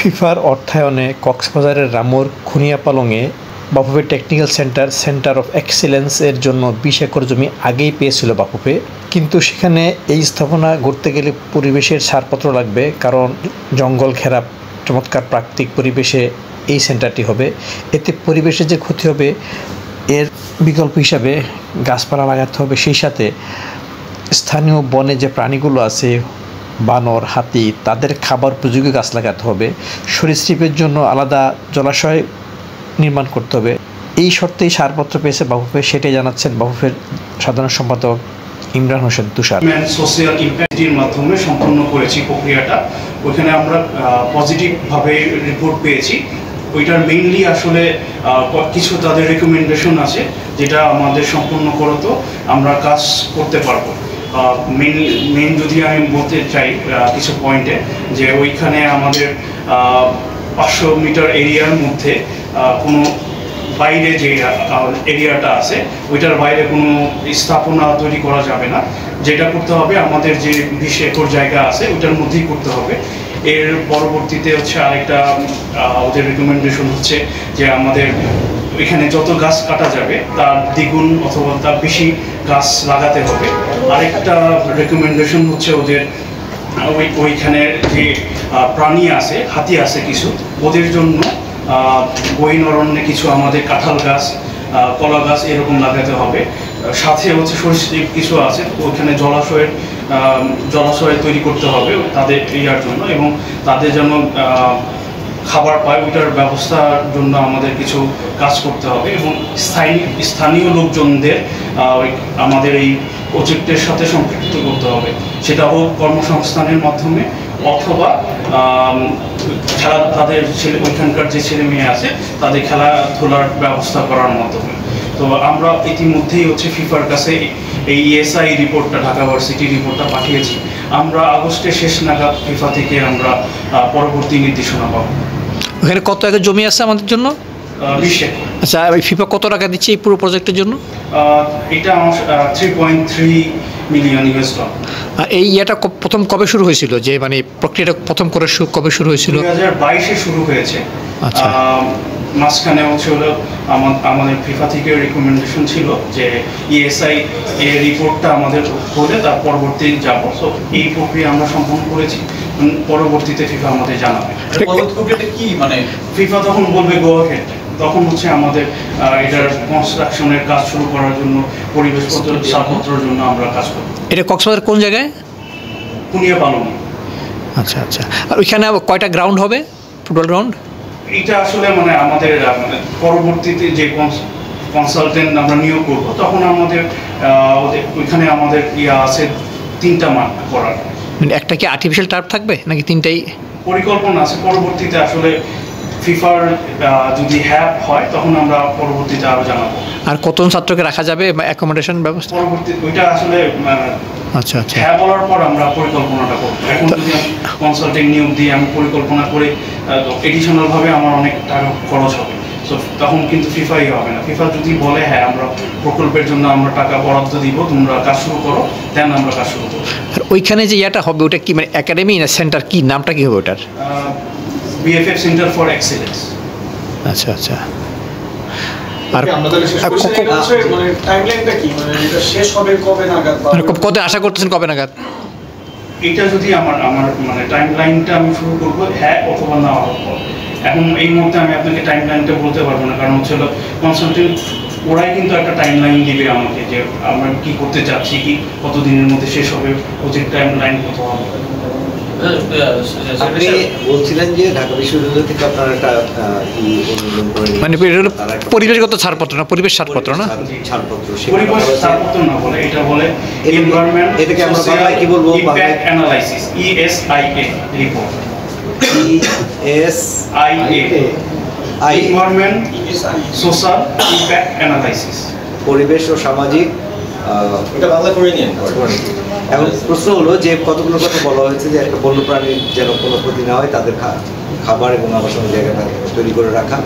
ফিফার অর্থায়নে কক্সবাজারের রামুর খুনিয়াপালংয়ে BAFUFE technical centre of excellence এর জন্য 20 একর জমি আগেই পেয়েছিল বাফুফে, কিন্তু সেখানে এই স্থাপনা গড়তে গেলে পরিবেশের ছাড়পত্র লাগবে, কারণ জঙ্গল ঘেরা চমৎকার প্রাকৃতিক পরিবেশে এই সেন্টারটি হবে। এতে পরিবেশের যে ক্ষতি হবে এর বিকল্প হিসাবে গাছপালা লাগাতে হবে, সেই সাথে স্থানীয় বনে যে প্রাণীগুলো আছে বানর, হাতি, তাদের খাবার উপযোগী গাছ লাগাতে হবে। সরীসৃপের জন্য আলাদা জলাশয় নির্মাণ করতে হবে। এই শর্তেই ছাড়পত্র পেয়েছে বাফুফে, সেটাই জানাচ্ছেন বাফুফের সাধারণ সম্পাদক ইমরান হোসেন তুষার। সোশ্যাল ইম্প্যাক্টের মাধ্যমে সম্পন্ন করেছি প্রক্রিয়াটা। ওইখানে আমরা পজিটিভভাবে রিপোর্ট পেয়েছি। ওইটার মেইনলি আসলে কিছু তাদের রেকমেন্ডেশন আছে, যেটা আমাদের সম্পন্ন করতো আমরা কাজ করতে পারবো। মেইন যদি আমি বলতে চাই কিছু পয়েন্টে, যে ওইখানে আমাদের 500 মিটার এরিয়ার মধ্যে কোনো বাইরে যে এরিয়াটা আছে ওইটার বাইরে কোনো স্থাপনা তৈরি করা যাবে না। যেটা করতে হবে আমাদের যে 20 একর জায়গা আছে ওইটার মধ্যেই করতে হবে। এর পরবর্তীতে হচ্ছে আরেকটা ওদের রিকমেন্ডেশন হচ্ছে যে আমাদের এখানে যত গাছ কাটা যাবে তার দ্বিগুণ অথবা তার বেশি গাছ লাগাতে হবে। আরেকটা রেকমেন্ডেশন হচ্ছে ওদের ওইখানে যে প্রাণী আছে, হাতি আছে কিছু, ওদের জন্য বহিন অরণ্যে কিছু আমাদের কাঁঠাল গাছ, কলা গাছ এরকম লাগাতে হবে। সাথে হচ্ছে সরীসৃপ কিছু আছে, ওইখানে জলাশয় তৈরি করতে হবে তাদের ইয়ার জন্য, এবং তাদের যেন খাবার পায় ওইটার ব্যবস্থার জন্য আমাদের কিছু কাজ করতে হবে। এবং স্থানীয় লোকজনদের আমাদের এই প্রজেক্টের সাথে সম্পৃক্ত করতে হবে, সেটা হোক কর্মসংস্থানের মাধ্যমে অথবা তাদের ওইখানকার যে ছেলে মেয়ে আছে তাদের খেলাধুলার ব্যবস্থা করার মাধ্যমে। তো আমরা ইতিমধ্যেই হচ্ছে ফিফার কাছে এই ESI রিপোর্টটা, ঢাকা ভার্সিটি রিপোর্টটা পাঠিয়েছি। আমরা আগস্টের শেষ নাগাদ ফিফা থেকে আমরা পরবর্তী নির্দেশনা পাবো। ওখানে কত একর জমি আছে আমাদের জন্য? 20 একর। আচ্ছা, ফিফা কত টাকা দিচ্ছে এই পুরো প্রজেক্টের জন্য? এটা আমার 3.3 মিলিয়ন US ডলার। এই ইয়েটা প্রথম কবে শুরু হয়েছিল, যে মানে প্রক্রিয়াটা প্রথম করে কবে শুরু হয়েছিল? 2022-এ শুরু হয়েছে। আচ্ছা, মাঝখানে হচ্ছে হলো আমাদের ফিফা থেকে রিকমেন্ডেশন ছিল যে ESI এর রিপোর্টটা আমাদের হলে তার পরবর্তী যাব। সো এই প্রক্রিয়া আমরা সম্পন্ন করেছি, পরবর্তীতে ফিফা আমাদের জানাবে। কি মানে ফিফা তখন বলবে গো অ্যাহেড, তখন হচ্ছে আমাদের এটার কনস্ট্রাকশনের কাজ শুরু করার জন্য পরিবেশগত ছাড়পত্রের জন্য আমরা কাজ করব। এটা কক্সবাজার কোন জায়গায়? খুনিয়াপালং। আচ্ছা আচ্ছা, আর ওইখানে কয়টা গ্রাউন্ড হবে, ফুটবল গ্রাউন্ড? এটা আসলে মানে আমাদের পরবর্তীতে যে কনসালটেন্ট আমরা নিয়োগ করব তখন আমাদের ওইখানে আমাদের আছে 3টা মাঠ করার। মানে একটা কি আর্টিফিশিয়াল টার্ফ থাকবে নাকি 3টাই? পরিকল্পনা আছে, পরবর্তীতে আসলে ফিফার যদি হয় তখন আমরা পরবর্তীতে আরো জানাবো। আর কতজন ছাত্রকে রাখা যাবে বা অ্যাকোমোডেশন ব্যবস্থা? পরবর্তী ওইটা আসলে আচ্ছা আচ্ছা, বলার পর আমরা পরিকল্পনাটা করব। এখন যদি আমি কনসালটেন্ট নিয়োগ দিয়ে আমি পরিকল্পনা করে এডিশনাল ভাবে আমার অনেক টাকা খরচ হবে, সো তখন কিন্তু ফিফাই হবে না। ফিফা যদি বলে আমরা প্রকল্পের জন্য আমরা টাকা বরাদ্দ দিব, তোমরা কাজ শুরু করো, দেন আমরা কাজ শুরু করব। আর ওইখানে যে ইয়াটা হবে ওটা কি মানে একাডেমি না সেন্টার, কি নামটা কি হবে ওটার? BFF centre for excellence. আচ্ছা আচ্ছা, আর মানে টাইমলাইনটা কি, মানে এটা শেষ হবে কবে নাগাদ, কত আশা করতেছেন কবে নাগাদ? এটা যদি আমার মানে টাইমলাইনটা আমি শুরু করব অথবা না হওয়ার পর। এখন এই মুহূর্তে আমি আপনাকে টাইমলাইনটা বলতে পারবো না, কারণ হচ্ছে কনসালটেন্ট ওরাই কিন্তু একটা টাইমলাইন দিবে আমাকে, যে আমরা কি করতে চাচ্ছি, কি কত দিনের মধ্যে শেষ হবে, প্রজেক্ট টাইমলাইন কত হবে। আপনি বলছিলেন যে ঢাকা বিশ্ববিদ্যালয় থেকে আপনারা একটা মানে পরিবেশগত ছাড়পত্র না, পরিবেশ ছাড়পত্র না, পরিবেশ ছাড়পত্র না বলে এটা বলে এনভায়রনমেন্ট, এটাকে আমরা বাংলায় কি বলবো? Impact analysis, ESIA report. ESIA environment social impact analysis, পরিবেশ ও সামাজিক। এটা বাংলা করে নিন। এখন প্রশ্ন হলো যে কতগুলো কথা বলা হয়েছে যে একটা বন্যপ্রাণীর যেন কোনো ক্ষতি না হয়, তাদের খাবার এবং আবাসনের জায়গাটা তৈরি করে রাখা,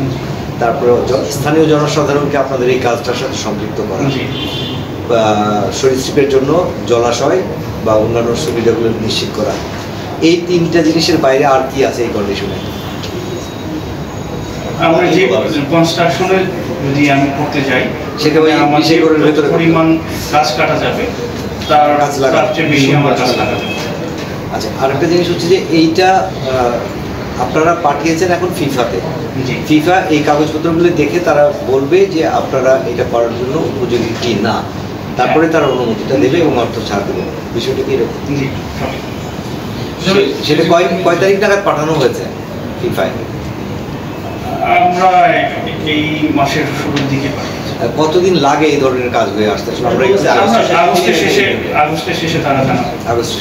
তারপরে স্থানীয় জনসাধারণকে আপনাদের এই কাজটার সাথে সম্পৃক্ত করা, সরীসৃপের জন্য জলাশয় বা অন্যান্য সুবিধাগুলো নিশ্চিত করা। এই 3টা জিনিসের বাইরে আর কি আছে এই কন্ডিশনে? আমরা যে কনস্ট্রাকশনে যদি আমি করতে যাই সেটা ওই আমার যে 20 একরের ভেতরে পরিমাণ গাছ কাটা যাবে তার চেয়ে বেশি আমার গাছ লাগাতে হবে। আচ্ছা, আরেকটা জিনিস হচ্ছে যে এইটা আপনারা পাঠিয়েছেন এখন ফিফাতে। জি। ফিফা এই কাগজপত্রগুলো দেখে তারা বলবে যে আপনারা এটা করার জন্য উপযোগী কি না, তারপরে তারা অনুমতিটা দেবে এবং অর্থ ছাড় দেবে। বিষয়টা কি এরকম? জি, সঠিক। সেটা কয় তারিখ নাগাদ পাঠানো হয়েছে ফিফায়? আমরা এই মাসের শুরুর দিকে পাঠিয়েছি। কতদিন লাগে এই ধরনের কাজ হয়ে আসতে? আমরা আগস্টের শেষে তারা জানাবে। আগস্ট